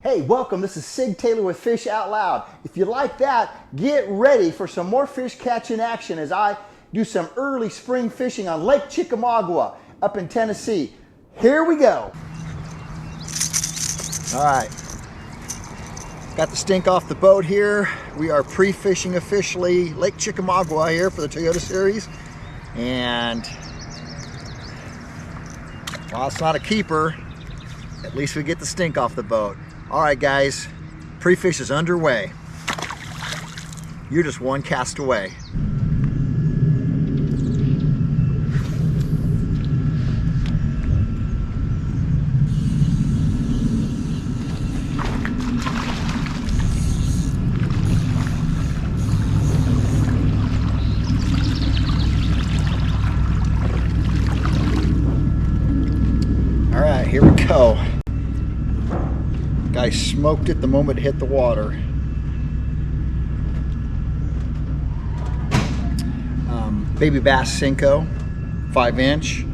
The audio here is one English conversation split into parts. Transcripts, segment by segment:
Hey, welcome. This is Sig Taylor with Fish Out Loud. If you like that, get ready for some more fish catching action as I do some early spring fishing on Lake Chickamauga up in Tennessee. Here we go. All right, got the stink off the boat here. We are pre-fishing officially Lake Chickamauga here for the Toyota Series. And while it's not a keeper, at least we get the stink off the boat. All right, guys, pre-fish is underway. You're just one cast away. All right, here we go. Guy smoked it the moment it hit the water. Baby bass Senko, 5-inch.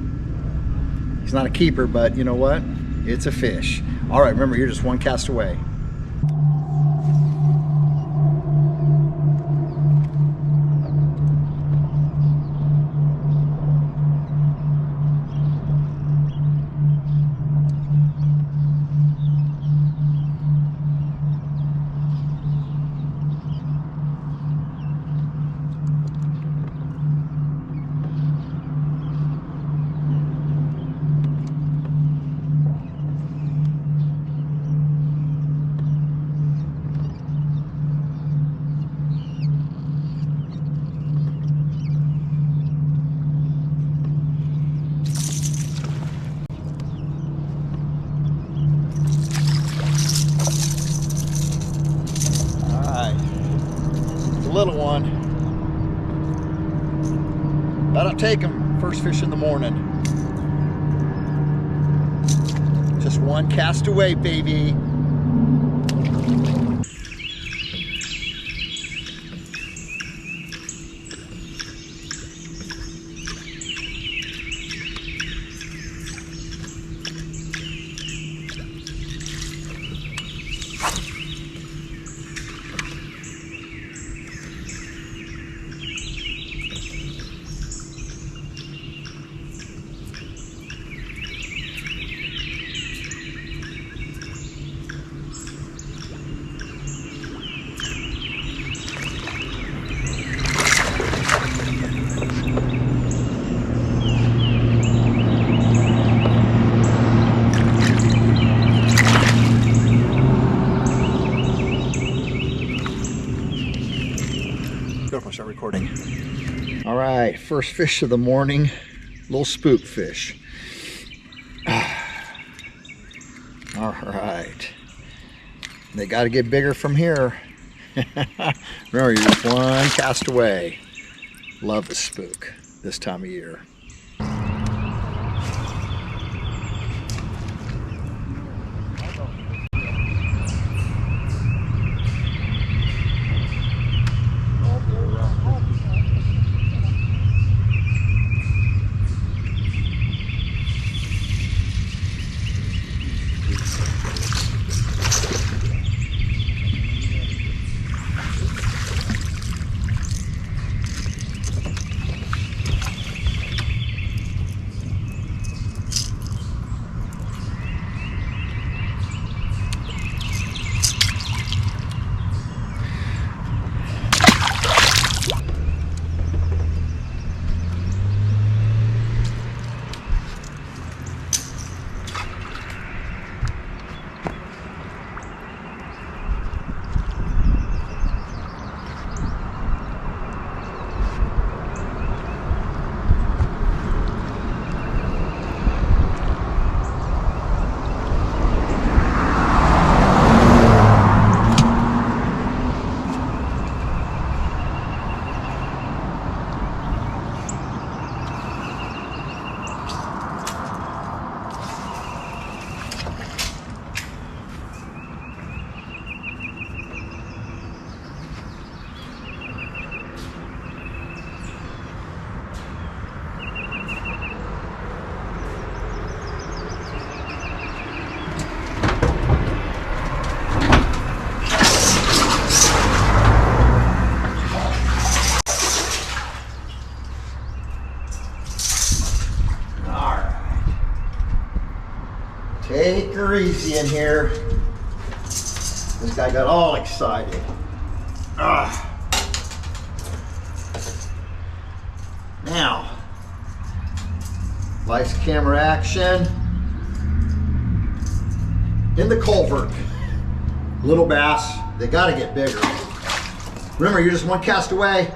He's not a keeper, but you know what? It's a fish. All right, remember, you're just one cast away. Little one. That'll take him. First fish in the morning. Just one cast away, baby. Start recording. All right, first fish of the morning, little spook fish. All right, they got to get bigger from here. Remember, you're just one cast away. Love the spook this time of year. Take her easy in here. This guy got all excited. Now, lights, camera, action. In the culvert, little bass, they gotta get bigger. Remember, you're just one cast away.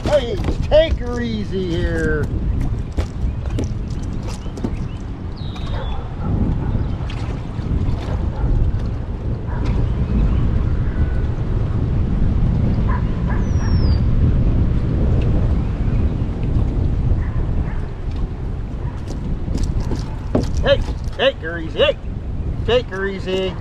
Hey, take her easy here. Hey, take her easy. Hey, take her easy.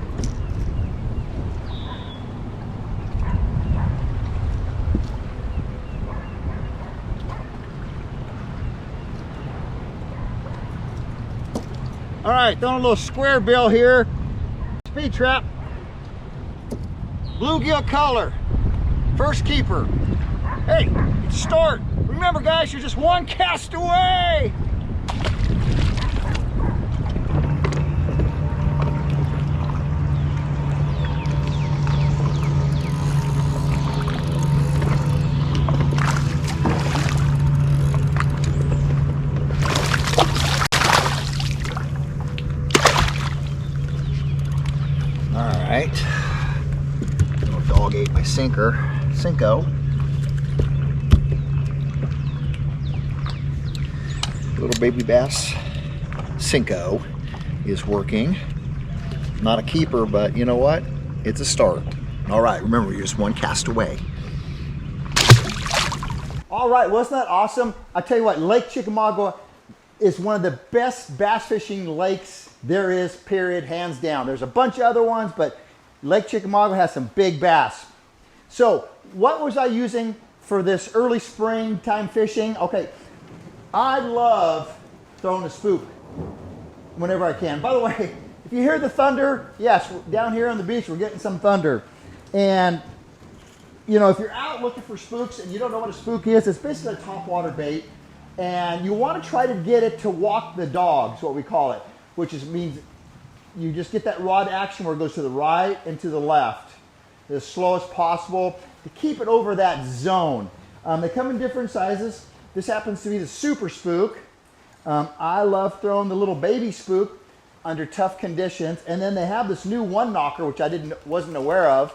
All right, throwing a little square bill here. Speed trap. Bluegill color. First keeper. Hey, start. Remember guys, you're just one cast away. Alright, little dog ate my sinker, Senko. Little baby bass Senko is working. Not a keeper, but you know what? It's a start. Alright, remember, you're just one cast away. Alright, wasn't that awesome? I tell you what, Lake Chickamauga is one of the best bass fishing lakes there is, period, hands down. There's a bunch of other ones, but Lake Chickamauga has some big bass. So what was I using for this early springtime fishing? Okay, I love throwing a spook whenever I can. By the way, if you hear the thunder, yes, down here on the beach, we're getting some thunder. And you know, if you're out looking for spooks and you don't know what a spook is, it's basically a topwater bait. And you want to try to get it to walk the dog, is what we call it, which means you just get that rod action where it goes to the right and to the left as slow as possible to keep it over that zone. They come in different sizes. This happens to be the super spook. I love throwing the little baby spook under tough conditions. And then they have this new one knocker, which I wasn't aware of,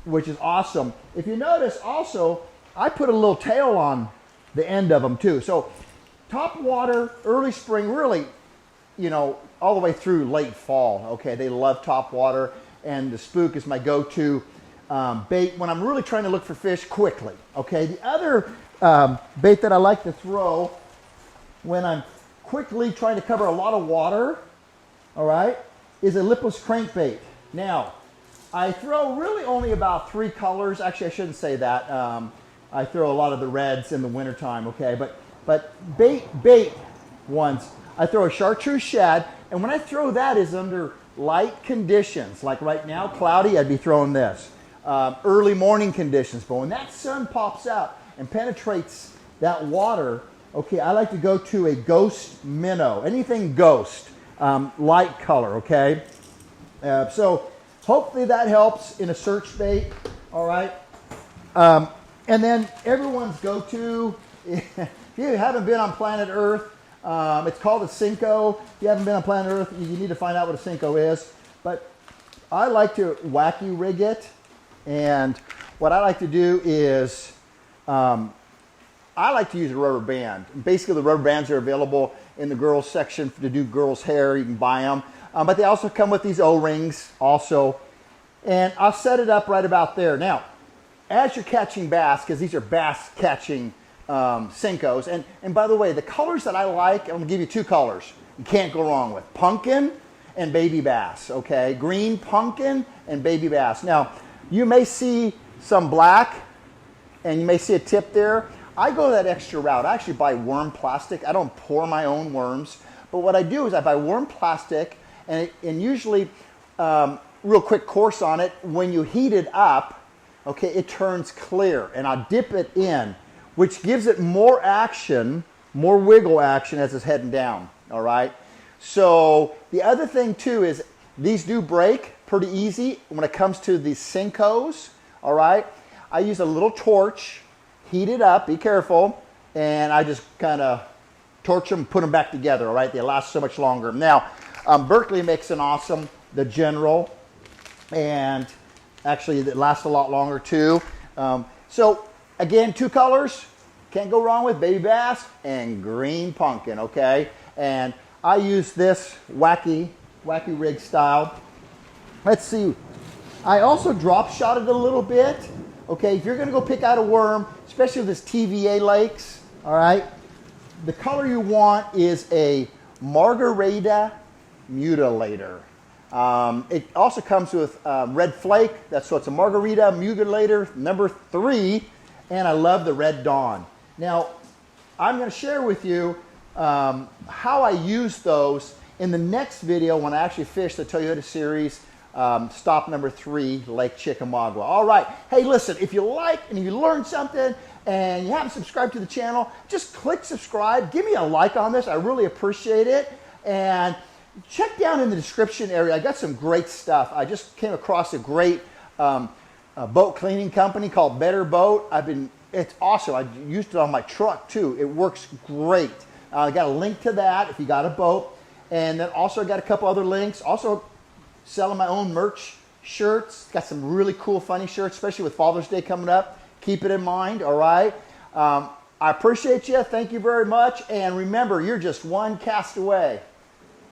which is awesome. If you notice also, I put a little tail on the end of them too. So top water, early spring, really, you know, all the way through late fall. Okay, they love top water, and the spook is my go-to bait when I'm really trying to look for fish quickly. Okay, the other bait that I like to throw when I'm quickly trying to cover a lot of water, all right, is a lipless crankbait. Now, I throw really only about 3 colors. Actually, I shouldn't say that. I throw a lot of the reds in the wintertime, okay? But bait ones, I throw a chartreuse shad, and when I throw that is under light conditions. Like right now, cloudy, I'd be throwing this. Early morning conditions, but when that sun pops out and penetrates that water, okay, I like to go to a ghost minnow, anything ghost, light color, okay? So hopefully that helps in a search bait, all right? And then everyone's go-to, if you haven't been on planet Earth, it's called a Senko. If you haven't been on planet Earth, you need to find out what a Senko is. But I like to wacky rig it. And what I like to do is, I like to use a rubber band. Basically, the rubber bands are available in the girls section to do girls' hair. You can buy them. But they also come with these O-rings also. And I'll set it up right about there. Now, as you're catching bass, because these are bass catching Senkos, and by the way, the colors that I like, I'm going to give you 2 colors you can't go wrong with. Pumpkin and baby bass, okay? Green pumpkin and baby bass. Now, you may see some black, and you may see a tip there. I go that extra route. I actually buy worm plastic. I don't pour my own worms, but what I do is I buy worm plastic, and usually, real quick course on it, when you heat it up, okay, it turns clear, and I dip it in, which gives it more action, more wiggle action as it's heading down, all right? So the other thing too is these do break pretty easy when it comes to the Senkos, all right? I use a little torch, heat it up, be careful, and I just kind of torch them, put them back together, all right? They last so much longer. Now, Berkeley makes an awesome, the General, and actually it lasts a lot longer too. So again, 2 colors, can't go wrong with baby bass and green pumpkin, okay? And I use this wacky rig style. Let's see, I also drop shot it a little bit. Okay, if you're gonna go pick out a worm, especially with this TVA lakes, all right, the color you want is a margarita mutilator. It also comes with red flake, so it's a margarita mutilator number 3, and I love the red dawn. Now, I'm gonna share with you how I use those in the next video when I actually fish the Toyota Series stop number 3, Lake Chickamauga. All right, hey, listen, if you like and if you learned something and you haven't subscribed to the channel, just click subscribe. Give me a like on this. I really appreciate it. And check down in the description area. I got some great stuff. I just came across a great boat cleaning company called Better Boat. It's awesome. I used it on my truck too. It works great. I got a link to that if you got a boat. And then also I got a couple other links. Also selling my own merch shirts. Got some really cool, funny shirts, especially with Father's Day coming up. Keep it in mind, all right? I appreciate you. Thank you very much. And remember, you're just one cast away.